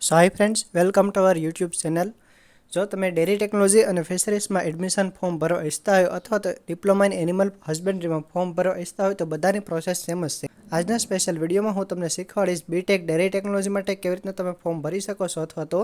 So hi friends, welcome to our YouTube channel. જો તમે dairy technology અને ફિશરીઝમાં admission form ભરવા ઈચ્છતા હોય અથવા તો ડિપ્લોમા ઇન એનિમલ હસબન્ડરીમાં ફોર્મ ભરવા ઈચ્છતા હોય તો બધાની પ્રોસેસ સેમ જ છે. આજના સ્પેશિયલ વિડીયોમાં હું તમને શીખવાડીશ બીટેક ડેરી ટેકનોલોજી માટે કેવી રીતના તમે ફોર્મ ભરી શકો છો અથવા તો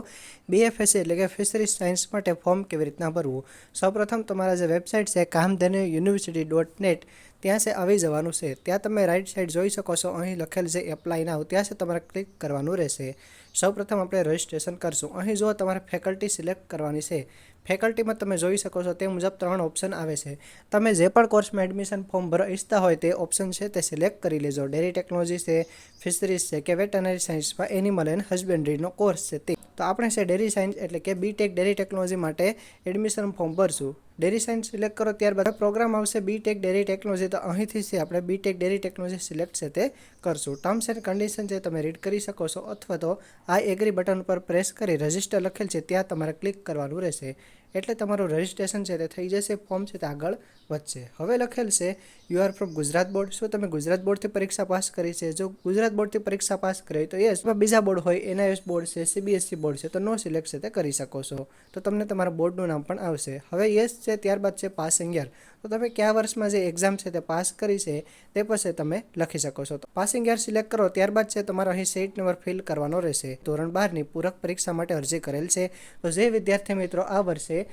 બીએફએસસી એટલે કે ફિશરીઝ સાયન્સ માટે ફોર્મ કેવી રીતના ભરવું. સૌપ્રથમ તમારા જે વેબસાઇટ છે કામધેનુ યુનિવર્સિટી.net ત્યાં છે આવી જવાનું છે. ત્યાં તમે રાઈટ સાઈડ જોઈ શકો છો, અહીં લખેલ છે એપ્લાય નાવ, ત્યાં છે તમારે ક્લિક કરવાનું રહેશે. સૌપ્રથમ આપણે રજિસ્ટ્રેશન કરશું. અહીં જો તમારે ફેકલ્ટી સિલેક્ટ કરવાની છે. ફેકલ્ટીમાં તમે જોઈ શકો છો તે મુજબ 3 ઓપ્શન આવે છે. તમે જે પણ કોર્સમાં એડમિશન ફોર્મ ભરવા ઈચ્છતા હોય તે ઓપ્શન છે તે સિલેક્ટ કરી લેજો. ડેરી ટેકનોલોજી છે, ફિશરીઝ છે કે વેટરનરી સાયન્સમાં એનિમલ એન્ડ હસબન્ડરીનો કોર્સ છે તે. તો આપણે છે ડેરી સાયન્સ એટલે કે બીટેક ડેરી ટેકનોલોજી માટે એડમિશન ફોર્મ ભરશું. ડેરી સાયન્સ સિલેક્ટ કરો ત્યારબાદ પ્રોગ્રામ આવશે બીટેક ડેરી ટેકનોલોજી. તો અહીંથી છે આપણે બીટેક ડેરી ટેકનોલોજી સિલેક્ટ છે તે કરશું. ટર્મ્સ એન્ડ કન્ડિશન છે તમે રીડ કરી શકો છો અથવા તો આઈ એગ્રી બટન પર પ્રેસ કરી રજિસ્ટર લખેલ છે ત્યાં તમારે ક્લિક કરવાનું રહેશે. એટલે તમારું રજિસ્ટ્રેશન છે તે થઈ જશે, ફોર્મ છે તે આગળ વધશે. હવે લખેલ છે you are from Gujarat board. શું તમે ગુજરાત બોર્ડથી પરીક્ષા પાસ કરી છે? જો ગુજરાત બોર્ડથી પરીક્ષા પાસ કરી તો યસ. બીજા બોર્ડ હોય, એનઆઈએસ બોર્ડ છે, સીબીએસસી બોર્ડ છે તો નો સિલેક્ટ છે તે કરી શકો છો. તો તમને તમારા બોર્ડનું નામ પણ આવશે. હવે યસ છે, ત્યારબાદ છે પાસિંગ યર. તો તમે કયા વર્ષમાં જે એક્ઝામ છે તે પાસ કરી છે તે પછી તમે લખી શકો છો. પાસિંગ યર સિલેક્ટ કરો ત્યારબાદ છે તમારે અહીં સીટ નંબર ફિલ કરવાનો રહેશે. ધોરણ 12ની પૂરક પરીક્ષા માટે અરજી કરેલ છે. તો જે વિદ્યાર્થી મિત્રો આ વર્ષે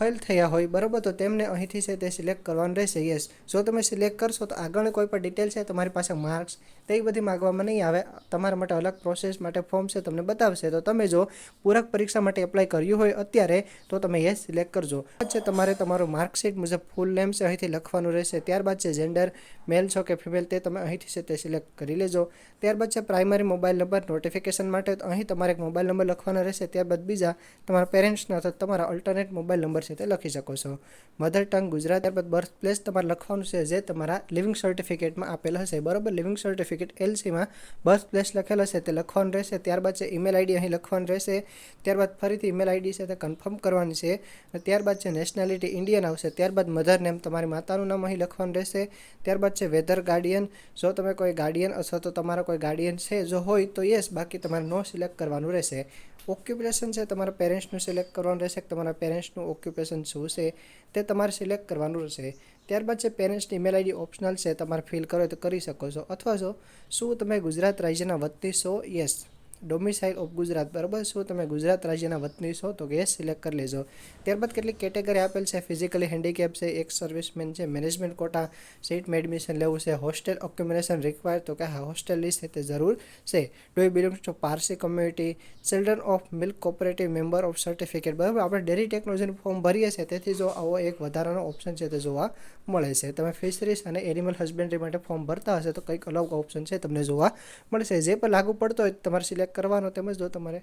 ફેલ થયા હોય બરાબર, તો તેમને અહીંથી છે તે સિલેક્ટ કરવાનું રહેશે. યસ, જો તમે સિલેક્ટ કરશો તો આગળની કોઈ પણ ડિટેલ છે તમારી પાસે માર્ક્સ તે બધી માગવામાં નહીં આવે. તમારા માટે અલગ પ્રોસેસ માટે ફોર્મ છે તમને બતાવશે. તો તમે જો પૂરક પરીક્ષા માટે એપ્લાય કર્યું હોય અત્યારે તો તમે યસ સિલેક્ટ કરજો. છે તમારે તમારું માર્કશીટ મુજબ ફૂલ નેમ છે અહીંથી લખવાનું રહેશે. ત્યારબાદ છે જેન્ડર, મેલ છો કે ફિમેલ તે તમે અહીંથી છે તે સિલેક્ટ કરી લેજો. ત્યારબાદ છે પ્રાઇમરી મોબાઈલ નંબર નોટિફિકેશન માટે તો અહીં તમારે એક મોબાઈલ નંબર લખવાનો રહેશે. ત્યારબાદ બીજા તમારા પેરેન્ટ્સના અથવા તમારા અલ્ટરનેટ મોબાઈલ નંબર છે તે લખી શકો છો. Mother tongue Gujarat. ત્યારબાદ બર્થ પ્લેસ તમારે લખવાનું છે જે તમારા લિવિંગ સર્ટિફિકેટમાં આપેલ હશે બરાબર. લિવિંગ સર્ટિફિકેટ એલસીમાં બર્થ પ્લેસ લખેલ હશે તે લખવાનું રહેશે. ત્યારબાદ છે ઈમેલ આઈડી અહીં લખવાનું રહેશે. ત્યારબાદ ફરીથી ઈમેલ આઈડી છે તે કન્ફર્મ કરવાની છે. ત્યારબાદ છે નેશનાલિટી ઇન્ડિયન આવશે. ત્યારબાદ મધર નેમ તમારી માતાનું નામ અહીં લખવાનું રહેશે. ત્યારબાદ છે વેધર ગાર્ડિયન. જો તમે કોઈ ગાર્ડિયન અથવા તો તમારા કોઈ ગાર્ડિયન છે જો હોય તો યસ, બાકી તમારે નો સિલેક્ટ કરવાનું રહેશે. ઓક્યુપેશન છે તમારા પેરેન્ટ્સનું સિલેક્ટ કરવાનું રહેશે. તમારા પેરેન્ટ્સનું ઓક્યુપેશન શું છે તે તમારે સિલેક્ટ કરવાનું રહેશે. ત્યારબાદ છે પેરેન્ટ્સની ઈમેલ આઈડી ઓપ્શનલ છે, તમારે ફિલ કરો તો કરી શકો છો. અથવા જો શું તમે ગુજરાત રાજ્યના વતની છો? યસ. ડોમિસાઇલ ઓફ ગુજરાત બરાબર. શું તમે ગુજરાત રાજ્યના વતની છો? તો યસ સિલેક્ટ કરી લેજો. ત્યારબાદ કેટલીક કેટેગરી આપેલ છે. ફિઝિકલી હેન્ડીકેપ છે, એક્સ સર્વિસમેન છે, મેનેજમેન્ટ કોટા સીટમાં એડમિશન લેવું છે, હોસ્ટેલ ઓક્યુપેશન રિક્વાયર તો કે હા હોસ્ટેલ લિસ્ટ છે તે જરૂર છે. Do you belongs to Parsi community, children of milk cooperative member of certificate બરાબર. આપણે ડેરી ટેકનોલોજીનું ફોર્મ ભરીએ છીએ તેથી જો આવો એક વધારાનો ઓપ્શન છે તે જોવા મળે છે. તમે ફિશરીઝ અને એનિમલ હસબન્ડરી માટે ફોર્મ ભરતા હશે તો કંઈક અલગ ઓપ્શન છે તમને જોવા મળશે. જે પણ લાગુ પડતો હોય તમારે સિલેક્ટ કરવાનો. તેમજ જો તમારે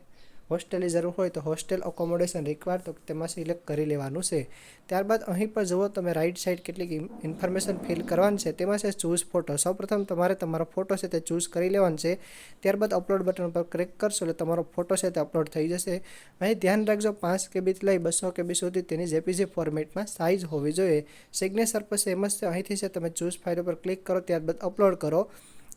હોસ્ટેલની જરૂર હોય તો હોસ્ટેલ અકોમોડેશન રિક્વાયર તો તેમાં સિલેક્ટ કરી લેવાનું છે. ત્યારબાદ અહીં પર જુઓ તમે રાઈટ સાઈડ કેટલીક ઇન્ફોર્મેશન ફિલ કરવાની છે. તેમાં છે ચૂઝ ફોટો. સૌપ્રથમ તમારે તમારો ફોટો છે તે ચૂઝ કરી લેવાનો છે. ત્યારબાદ અપલોડ બટન પર ક્લિક કરશો એટલે તમારો ફોટો છે તે અપલોડ થઈ જશે. અહીં ધ્યાન રાખજો 5 KB લઈ 200 KB સુધી તેની જેપીજી ફોર્મેટમાં સાઇઝ હોવી જોઈએ. સિગ્નેચર પછી એમ જ છે, અહીંથી છે તમે ચૂઝ ફાઇલ પર ક્લિક કરો ત્યારબાદ અપલોડ કરો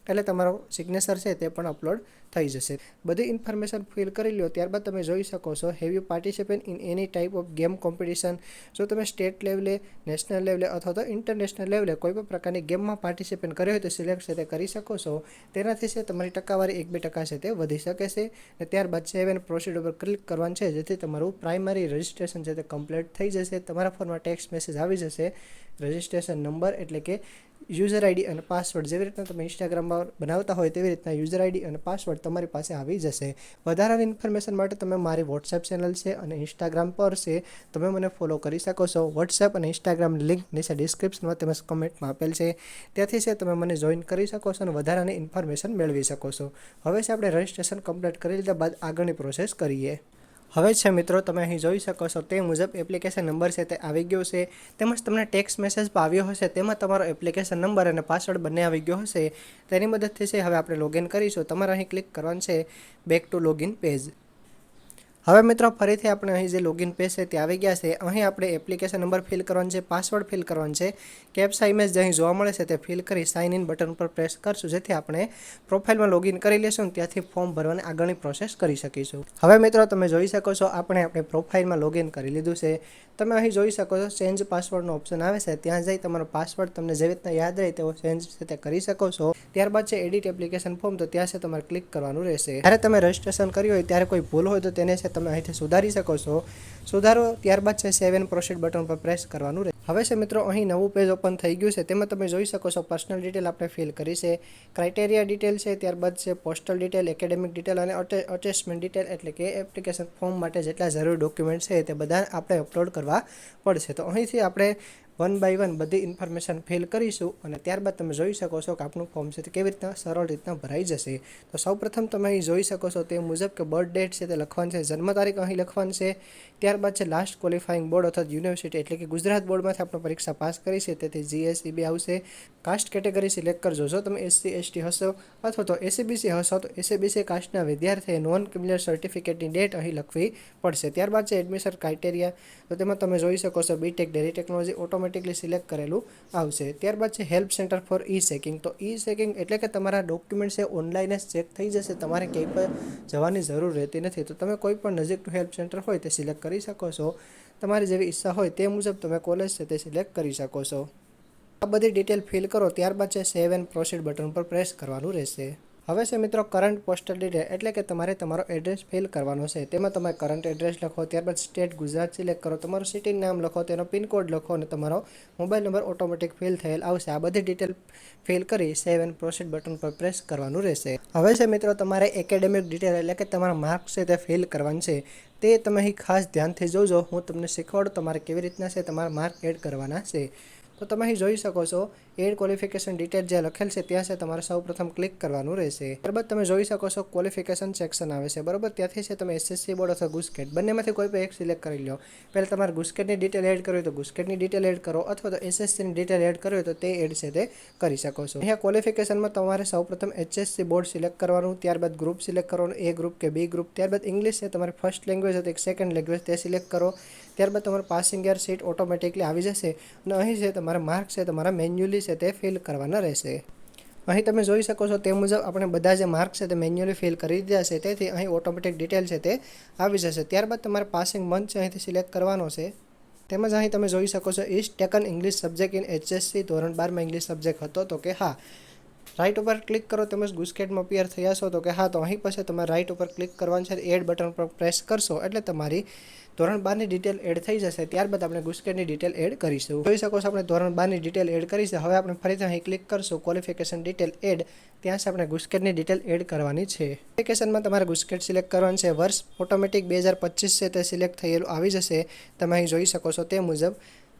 એટલે તમારો સિગ્નેચર છે તે પણ અપલોડ થઈ જશે. બધી ઇન્ફોર્મેશન ફિલ કરી લો ત્યારબાદ તમે જોઈ શકો છો have you participate in any type of game competition. જો તમે સ્ટેટ લેવલે, નેશનલ લેવલે અથવા તો ઇન્ટરનેશનલ લેવલે કોઈ પણ પ્રકારની ગેમમાં પાર્ટિસિપેટ કર્યો હોય તો સિલેક્ટ છે તે કરી શકો છો. તેનાથી છે તમારી ટકાવારી 1-2% છે તે વધી શકે છે. અને ત્યારબાદ સેવ એન્ડ પ્રોસીડ ઉપર ક્લિક કરવાનું છે જેથી તમારું પ્રાઇમરી રજિસ્ટ્રેશન છે તે કમ્પ્લીટ થઈ જશે. તમારા ફોનમાં ટેક્સ્ટ મેસેજ આવી જશે. રજિસ્ટ્રેશન નંબર એટલે કે યુઝર આઈડી અને પાસવર્ડ જેવી રીતના તમે ઇન્સ્ટાગ્રામમાં બનાવતા હોય તેવી રીતના યુઝર આઈડી અને પાસવર્ડ તમારી પાસે આવી જશે. વધારાની ઇન્ફોર્મેશન માટે તમે મારી વોટ્સએપ ચેનલ છે અને ઇન્સ્ટાગ્રામ પર છે તમે મને ફોલો કરી શકો છો. વોટ્સએપ અને ઇન્સ્ટાગ્રામ લિંક નીચે ડિસ્ક્રિપ્શનમાં તેમજ કમેન્ટમાં આપેલ છે. ત્યાંથી છે તમે મને જોઈન કરી શકો છો અને વધારાની ઇન્ફોર્મેશન મેળવી શકો છો. હવે છે આપણે રજિસ્ટ્રેશન કમ્પ્લીટ કરી લીધા બાદ આગળની પ્રોસેસ કરીએ. હવે છે મિત્રો તમે અહીં જોઈ શકો છો તે મુજબ એપ્લિકેશન નંબર છે તે આવી ગયો છે. તેમજ તમને ટેક્સ્ટ મેસેજ પણ આવ્યો હશે તેમાં તમારો એપ્લિકેશન નંબર અને પાસવર્ડ બંને આવી ગયો હશે. તેની મદદથી છે હવે આપણે લોગિન કરીશું. તમારે અહીં ક્લિક કરવાનું છે બેક ટુ લોગિન પેજ. હવે મિત્રો ફરીથી આપણે અહીં જે લોગિન પેજ છે તે આવી ગયા છે. અહીં આપણે એપ્લિકેશન નંબર ફિલ કરવાનો છે, પાસવર્ડ ફિલ કરવાનો છે, કેપ્ચા ઇમેજ જે અહીં જોવા મળે છે તે ફિલ કરી સાઇન ઇન બટન પર પ્રેસ કરશું, જેથી આપણે પ્રોફાઇલમાં લોગિન કરી લેશું અને ત્યાંથી ફોર્મ ભરવાની આગળની પ્રોસેસ કરી શકીશું. હવે મિત્રો તમે જોઈ શકો છો આપણે આપણી પ્રોફાઇલમાં લોગિન કરી લીધું છે. તમે અહીં જોઈ શકો છો ચેન્જ પાસવર્ડનો ઓપ્શન આવે છે, ત્યાં જઈ તમારો પાસવર્ડ તમને જે રીતના યાદ રહે તેવો ચેન્જ છે તે કરી શકો છો. ત્યારબાદ છે એડિટ એપ્લિકેશન ફોર્મ, તો ત્યાં છે તમારે ક્લિક કરવાનું રહેશે. જ્યારે તમે રજિસ્ટ્રેશન કર્યું હોય ત્યારે કોઈ ભૂલ હોય તો તેને છે તમે અહીંથી સુધારી શકો છો. સુધારો ત્યારબાદ છે સેવ એન્ડ પ્રોસીડ બટન પર પ્રેસ કરવાનું રહે. હવે છે મિત્રો અહીં નવું પેજ ઓપન થઈ ગયું છે. તેમાં તમે જોઈ શકો છો પર્સનલ ડિટેલ આપણે ફિલ કરી છે, ક્રાઇટેરિયા ડિટેલ છે, ત્યારબાદ છે પોસ્ટલ ડિટેલ, એકેડેમિક ડિટેલ અને અટેચમેન્ટ ડિટેલ, એટલે કે એપ્લિકેશન ફોર્મ માટે જેટલા જરૂરી ડોક્યુમેન્ટ છે તે બધા આપણે અપલોડ કરવા પડશે. તો અહીંથી આપણે વન બાય વન બધી ઇન્ફોર્મેશન ફિલ કરીશું અને ત્યારબાદ તમે જોઈ શકો છો કે આપણું ફોર્મ છે તે કેવી રીતના સરળ રીતના ભરાઈ જશે. તો સૌપ્રથમ તમે અહીં જોઈ શકો છો તે મુજબ કે બર્થ ડેટ છે તે લખવાનું છે, જન્મ તારીખ અહીં લખવાની છે, ત્યારબાદ છે લાસ્ટ ક્વોલિફાઈંગ બોર્ડ અથવા યુનિવર્સિટી, એટલે કે ગુજરાત બોર્ડમાંથી આપણે પરીક્ષા પાસ કરી છે તેથી GSEB આવશે. કાસ્ટ કેટેગરી સિલેક્ટ કરજો. જો તમે SC ST હશો અથવા તો SCBC હશો તો SCBC કાસ્ટના વિદ્યાર્થીએ નોન ક્રિમિનલ સર્ટિફિકેટની ડેટ અહીં લખવી પડશે. ત્યારબાદ છે એડમિશન ક્રાઇટેરિયા, તો તેમાં તમે જોઈ શકો છો BTech dairy technology automatically select કરેલું આવશે. ત્યારબાદ છે હેલ્પ સેન્ટર ફોર ચેકિંગ, તો ચેકિંગ એટલે કે તમારા ડોક્યુમેન્ટ છે ઓનલાઈન જ ચેક થઈ જશે, તમારે ક્યાંય પણ જવાની જરૂર રહેતી નથી. તો તમે કોઈ પણ નજીકનું હેલ્પ સેન્ટર હોય તે સિલેક્ટ કરી શકો છો. તમારી જેવી ઈચ્છા હોય તે મુજબ તમે કોલેજ છે તે સિલેક્ટ કરી શકો છો. આ બધી ડિટેલ ફિલ કરો, ત્યારબાદ છે સેવ એન્ડ પ્રોસીડ બટન પર પ્રેસ કરવાનું રહેશે. હવે છે મિત્રો કરંટ પોસ્ટલ ડિટેલ, એટલે કે તમારે તમારો એડ્રેસ ફિલ કરવાનો છે. તેમાં તમે કરંટ એડ્રેસ લખો, ત્યારબાદ સ્ટેટ ગુજરાત સિલેક્ટ કરો, તમારું સિટીનું નામ લખો, તેનો પિનકોડ લખો અને તમારો મોબાઈલ નંબર ઓટોમેટિક ફિલ થયેલ આવશે. આ બધી ડિટેલ ફિલ કરી સેવ એન્ડ પ્રોસીડ બટન પર પ્રેસ કરવાનું રહેશે. હવે છે મિત્રો તમારે એકેડેમિક ડિટેલ, એટલે કે તમારા માર્ક્સ છે તે ફિલ કરવાનું છે. તે તમે અહીં ખાસ ધ્યાનથી જોજો. હું તમને શીખવાડું તમારે કેવી રીતના છે તમારા માર્ક એડ કરવાના છે. તો તમે અહીં જોઈ શકો છો એડ ક્વોલિફિકેશન ડિટેલ જે લખેલ છે ત્યાં છે તમારે સૌપ્રથમ ક્લિક કરવાનું રહેશે. ત્યારબાદ તમે જોઈ શકો છો ક્વોલિફિકેશન સેક્શન આવે છે, બરોબર. ત્યાંથી છે તમે SSC બોર્ડ અથવા ગુસ્કેટ બંનેમાંથી કોઈ પણ એક સિલેક્ટ કરી લો. પહેલાં તમારે ગુસ્કેટની ડિટેલ એડ કરવી હોય તો ગુસ્કેટની ડિટેલ એડ કરો, અથવા તો SSCની ડિટેલ એડ કરવી હોય તો તે એડ છે તે કરી શકો છો. અહીંયા ક્વોલિફિકેશનમાં તમારે સૌપ્રથમ HSC બોર્ડ સિલેક્ટ કરવાનું, ત્યારબાદ ગ્રુપ સિલેક્ટ કરવાનું, A ગ્રુપ કે B ગ્રુપ, ત્યારબાદ ઇંગ્લિશ છે તમારી ફર્સ્ટ લેંગ્વેજ હતી એક સેકન્ડ લેંગ્વેજ તે સિલેક્ટ કરો. ત્યારબાદ તમારું પાસિંગ યર સીટ ઓટોમેટિકલી આવી જશે અને અહીં છે તમારા માર્ક છે તમારા મેન્યુઅલી છે તે ફિલ કરવાના રહેશે. અહીં તમે જોઈ શકો છો તે મુજબ આપણે બધા જે માર્ક્સ છે તે મેન્યુઅલી ફિલ કરી દીધા છે, તેથી અહીં ઓટોમેટિક ડિટેલ છે તે આવી જશે. ત્યારબાદ તમારે પાસિંગ મંથ છે અહીંથી સિલેક્ટ કરવાનો છે. તેમજ અહીં તમે જોઈ શકો છો is taken English subject in HSC, ધોરણ 12માં ઇંગ્લિશ સબ્જેક્ટ હતો તો કે હા. રાઇટ ઉપર ક્લિક કરો, તેમજ ગુસ્કેટમાં અપિયર થયા છો તો કે હા. તો અહીં પછી તમારે રાઇટ ઉપર ક્લિક કરવાનું છે, એડ બટન પર પ્રેસ કરશો એટલે તમારી ધોરણ 12ની ડિટેલ એડ થઈ જશે. ત્યારબાદ આપણે ગુસ્કેટની ડિટેલ એડ કરીશું. જોઈ શકો છો આપણે ધોરણ 12ની ડિટેલ એડ કરી છે. હવે આપણે ફરીથી અહીં ક્લિક કરશું ક્વોલિફિકેશન ડિટેલ એડ, ત્યાં આપણે ગુસ્કેટની ડિટેલ એડ કરવાની છે. એપ્લિકેશનમાં તમારે ગુસ્કેટ સિલેક્ટ કરવાનું છે. વર્ષ ઓટોમેટિક 2025 છે તે સિલેક્ટ થયેલું આવી જશે, તમે અહીં જોઈ શકો છો તે મુજબ.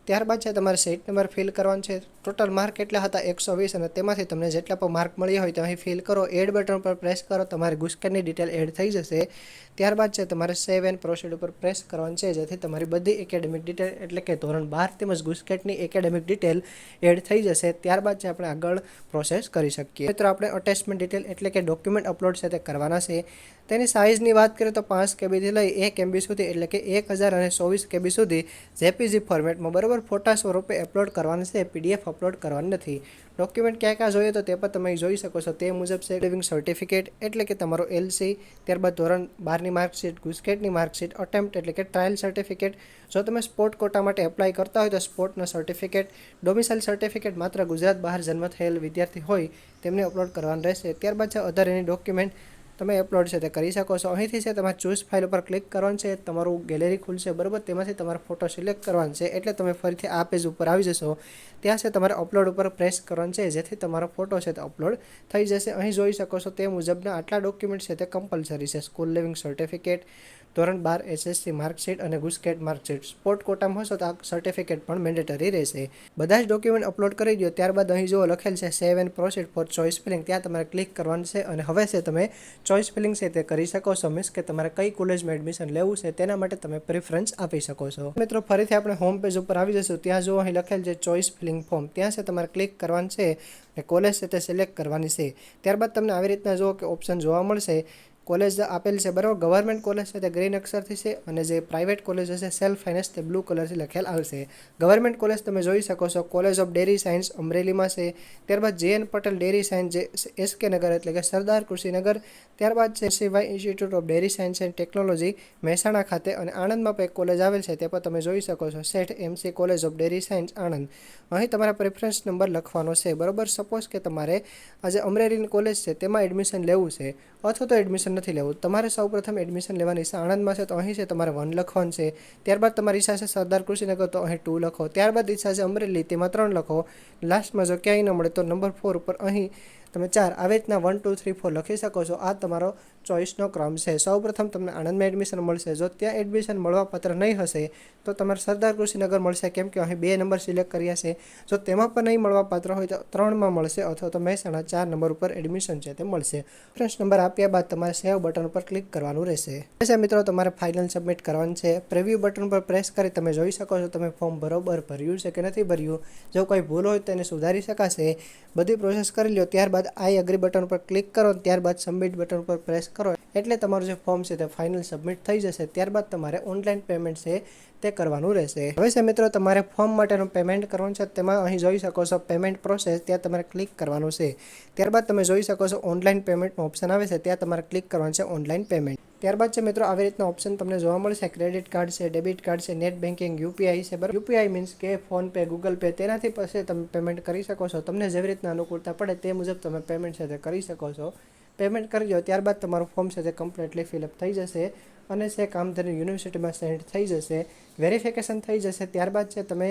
ત્યારબાદ છે તમારે સીટ નંબર ફિલ કરવાનો છે. ટોટલ માર્ક કેટલા હતા 120 અને તેમાંથી તમને જેટલા પણ માર્ક મળ્યા હોય તો અહીં ફિલ કરો, એડ બટન પર પ્રેસ કરો, તમારી ગુસ્કેટની ડિટેલ એડ થઈ જશે. ત્યારબાદ છે તમારે સેવ એન્ડ પ્રોસીડ ઉપર પ્રેસ કરવાનું છે, જેથી તમારી બધી એકેડેમિક ડિટેલ, એટલે કે ધોરણ 12 તેમજ ગુસ્કેટની એકેડેમિક ડિટેલ એડ થઈ જશે. ત્યારબાદ છે આપણે આગળ પ્રોસેસ કરી શકીએ. મિત્રો આપણે અટેચમેન્ટ ડિટેલ, એટલે કે ડોક્યુમેન્ટ અપલોડ છે તે કરવાના છે. તેની સાઇઝની વાત કરીએ તો 5 KB થી લઈ 1 MB સુધી, એટલે કે 1024 KB સુધી JPG ફોર્મેટમાં, બરાબર, ફોટા સ્વરૂપે અપલોડ કરવાના છે, PDF અપલોડ કરવાની નથી. ડોક્યુમેન્ટ ક્યાં ક્યાં જોઈએ તો તે પણ તમે જોઈ શકો છો તે મુજબ છે. લિવિંગ સર્ટિફિકેટ, એટલે કે તમારો LC, ત્યારબાદ ધોરણ 12ની માર્કશીટ, ગુસ્કેટની માર્કશીટ, અટેમ્પ્ટ એટલે કે ટ્રાયલ સર્ટિફિકેટ, જો તમે સ્પોર્ટ કોટા માટે એપ્લાય કરતા હોય તો સ્પોર્ટનો સર્ટિફિકેટ, ડોમિસાઇલ સર્ટિફિકેટ માત્ર ગુજરાત બહાર જન્મ થયેલ વિદ્યાર્થી હોય તેમને અપલોડ કરવાનું રહેશે. ત્યારબાદ છે અધર એની ડોક્યુમેન્ટ તમે અપલોડ છે તે કરી શકો છો. અહીંથી છે તમારે ચૂઝ ફાઇલ ઉપર ક્લિક કરવાનું છે, તમારું ગેલેરી ખુલશે, બરાબર. તેમાંથી તમારો ફોટો સિલેક્ટ કરવાનો છે, એટલે તમે ફરીથી આ પેજ ઉપર આવી જશો. ત્યાં છે તમારે અપલોડ ઉપર પ્રેસ કરવાનું છે, જેથી તમારો ફોટો છે તે અપલોડ થઈ જશે. અહીં જોઈ શકો છો તે મુજબના આટલા ડોક્યુમેન્ટ છે તે કમ્પલસરી છે. સ્કૂલ લિવિંગ સર્ટિફિકેટ, ધોરણ 12 SSC માર્કશીટ અને ગુસ્કેટ માર્કશીટ. સ્પોર્ટ કોટામાં હશો તો આ સર્ટિફિકેટ પણ મેન્ડેટરી રહેશે. બધા જ ડોક્યુમેન્ટ અપલોડ કરી દો. ત્યારબાદ અહીં જો લખેલ છે save and proceed four choice feeling, ત્યાં તમારે ક્લિક કરવાનું છે અને હવે છે તમે ચોઇસ ફિલિંગ છે તે કરી શકો છો. મીન્સ કે તમારે કઈ કોલેજમાં એડમિશન લેવું છે તેના માટે તમે પ્રેફરન્સ આપી શકો છો. મિત્રો ફરીથી આપણે હોમ પેજ ઉપર આવી જશું. ત્યાં જો અહીં લખેલ છે ચોઇસ ફિલિંગ ફોર્મ, ત્યાં છે તમારે ક્લિક કરવાનું છે અને કોલેજ છે તે સિલેક્ટ કરવાની છે. ત્યારબાદ તમને આવી રીતના જો કે ઓપ્શન જોવા મળશે કોલેજ આપેલ છે બરાબર. ગવર્મેન્ટ કોલેજ છે તે ગ્રીન અક્ષરથી છે અને જે પ્રાઇવેટ કોલેજ હશે સેલ્ફ ફાઇનાન્સ તે બ્લુ કલરથી લખેલ આવશે. ગવર્મેન્ટ કોલેજ તમે જોઈ શકો છો કોલેજ ઓફ ડેરી સાયન્સ અમરેલીમાં છે. ત્યારબાદ JN પટેલ ડેરી સાયન્સ જે SK નગર એટલે કે સરદાર કૃષિનગર. ત્યારબાદ છે CY institute of dairy science and technology Mehsana ખાતે અને આણંદમાં પણ એક કોલેજ આવેલ છે તે પણ તમે જોઈ શકો છો શેઠ MC college of dairy science Anand. અહીં તમારા પ્રેફરન્સ નંબર લખવાનો છે બરાબર. સપોઝ કે તમારે આજે અમરેલીની કોલેજ છે તેમાં એડમિશન લેવું છે અથવા તો એડમિશન નથી લેવું, તમારે સૌપ્રથમ એડમિશન લેવાની ઈચ્છા આણંદમાં છે તો અહીં છે તમારે 1 લખવાનું છે. ત્યારબાદ તમારી ઈચ્છા છે સરદાર કૃષિનગર તો અહીં 2 લખો. ત્યારબાદ ઈચ્છા છે અમરેલી તેમાં 3 લખો. લાસ્ટમાં જો ક્યાંય ન મળે તો નંબર 4 ઉપર અહીં તમે 4 આવી રીતના 1 2 3 4 લખી શકો છો. આ તમારો ચોઇસનો ક્રમ છે. સૌપ્રથમ તમને આણંદમાં એડમિશન મળશે. જો ત્યાં એડમિશન મળવાપાત્ર નહીં હશે તો તમારે સરદાર કૃષિનગર મળશે કેમ કે અહીં 2 નંબર સિલેક્ટ કર્યા છે. જો તેમાં પણ નહીં મળવાપાત્ર હોય તો 3માં મળશે અથવા તો મહેસાણા 4 નંબર ઉપર એડમિશન છે તે મળશે. રેફરન્સ નંબર આપ્યા બાદ તમારે સેવ બટન ઉપર ક્લિક કરવાનું રહેશે. મિત્રો તમારે ફાઇનલ સબમિટ કરવાનું છે. પ્રિવ્યૂ બટન પર પ્રેસ કરી તમે જોઈ શકો છો તમે ફોર્મ બરોબર ભર્યું છે કે નથી ભર્યું. જો કોઈ ભૂલ હોય તો એને સુધારી શકાશે. બધી પ્રોસેસ કરી લો ત્યારબાદ આઈ એગ્રી બટન પર ક્લિક કરો ત્યારબાદ સબમિટ બટન પર પ્રેસ કરો એટલે તમારું જે ફોર્મ છે તે ફાઇનલ સબમિટ થઈ જશે. ત્યારબાદ તમારે ઓનલાઈન પેમેન્ટ છે તે કરવાનું રહેશે. હવે છે મિત્રો તમારે ફોર્મ માટેનું પેમેન્ટ કરવાનું છે. તેમાં અહીં જોઈ શકો છો પેમેન્ટ પ્રોસેસ ત્યાં તમારે ક્લિક કરવાનું છે. ત્યારબાદ તમે જોઈ શકો છો ઓનલાઈન પેમેન્ટનો ઓપ્શન આવે છે ત્યાં તમારે ક્લિક કરવાનું છે ઓનલાઈન પેમેન્ટ. ત્યારબાદ છે મિત્રો આવી રીતના ઓપ્શન તમને જોવા મળશે. ક્રેડિટ કાર્ડ છે, ડેબિટ કાર્ડ છે, નેટ બેન્કિંગ, UPI છે બરાબર. UPI મીન્સ કે ફોનપે, ગૂગલ પે તેનાથી પછી તમે પેમેન્ટ કરી શકો છો. તમને જેવી રીતના અનુકૂળતા પડે તે મુજબ તમે પેમેન્ટ છે તે કરી શકો છો. પેમેન્ટ કરી દો ત્યારબાદ તમારું ફોર્મ છે તે કમ્પ્લીટલી ફિલઅપ થઈ જશે અને છે કામધેનુ યુનિવર્સિટીમાં સેન્ડ થઈ જશે. વેરિફિકેશન થઈ જશે ત્યારબાદ છે તમે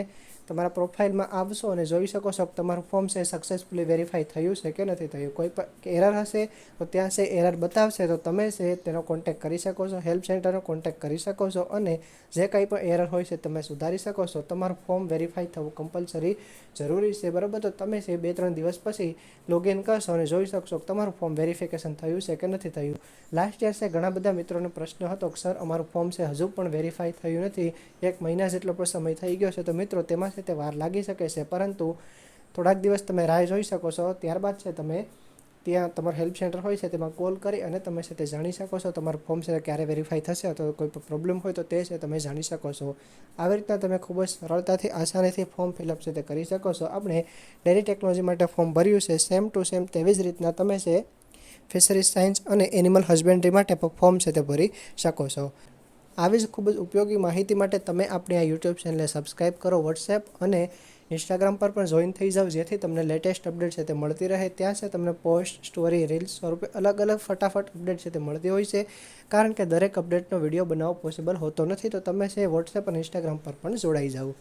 તમારા પ્રોફાઇલમાં આવશો અને જોઈ શકો છો કે તમારું ફોર્મ છે સક્સેસફુલી વેરીફાઈ થયું છે કે નથી થયું. કોઈ પણ એરર હશે તો ત્યાં છે એરર બતાવશે તો તમે છે તેનો કોન્ટેક્ટ કરી શકો છો. હેલ્પ સેન્ટરનો કોન્ટેક્ટ કરી શકો છો અને જે કંઈ પણ એરર હોય છે તમે સુધારી શકો છો. તમારું ફોર્મ વેરીફાઈ થવું કમ્પલસરી જરૂરી છે બરાબર. તો તમે છે 2-3 દિવસ પછી લોગિન કરશો અને જોઈ શકશો કે તમારું ફોર્મ વેરિફિકેશન થયું છે કે નથી થયું. લાસ્ટ યર છે ઘણા બધા મિત્રોનો પ્રશ્ન હતો કે સર અમારું ફોર્મ છે હજુ પણ વેરીફાઈ થયું નથી, 1 મહિના જેટલો પણ સમય થઈ ગયો છે. તો મિત્રો તેમાં છે તે વાર લાગી શકે છે પરંતુ થોડાક દિવસ તમે રાહ જોઈ શકો છો. ત્યારબાદ છે તમે ત્યાં તમારું હેલ્પ સેન્ટર હોય છે તેમાં કોલ કરી અને તમે છે તે જાણી શકો છો તમારું ફોર્મ છે ક્યારે વેરીફાઈ થશે અથવા કોઈ પણ પ્રોબ્લેમ હોય તો તે છે તમે જાણી શકો છો. આવી રીતના તમે ખૂબ જ સરળતાથી આસાનીથી ફોર્મ ફિલઅપ છે તે કરી શકો છો. આપણે ડેરી ટેકનોલોજી માટે ફોર્મ ભર્યું છે સેમ ટુ સેમ તેવી જ રીતના તમે છે ફિશરીઝ સાયન્સ અને એનિમલ હસબન્ડરી માટે પણ ફોર્મ છે તે ભરી શકો છો. આવી જ ખૂબ જ ઉપયોગી માહિતી માટે તમે આપણી આ યુટ્યુબ ચેનલને સબસ્ક્રાઈબ કરો. વોટ્સએપ અને ઇન્સ્ટાગ્રામ પર પણ જોઈન થઈ જાઓ જેથી તમને લેટેસ્ટ અપડેટ છે તે મળતી રહે. ત્યાં છે તમને પોસ્ટ, સ્ટોરી, રીલ્સ સ્વરૂપે અલગ અલગ ફટાફટ અપડેટ છે તે મળતી હોય છે. કારણ કે દરેક અપડેટનો વિડીયો બનાવવો પોસિબલ હોતો નથી. તો તમે છે વોટ્સએપ અને ઇન્સ્ટાગ્રામ પર પણ જોડાઈ જાઓ.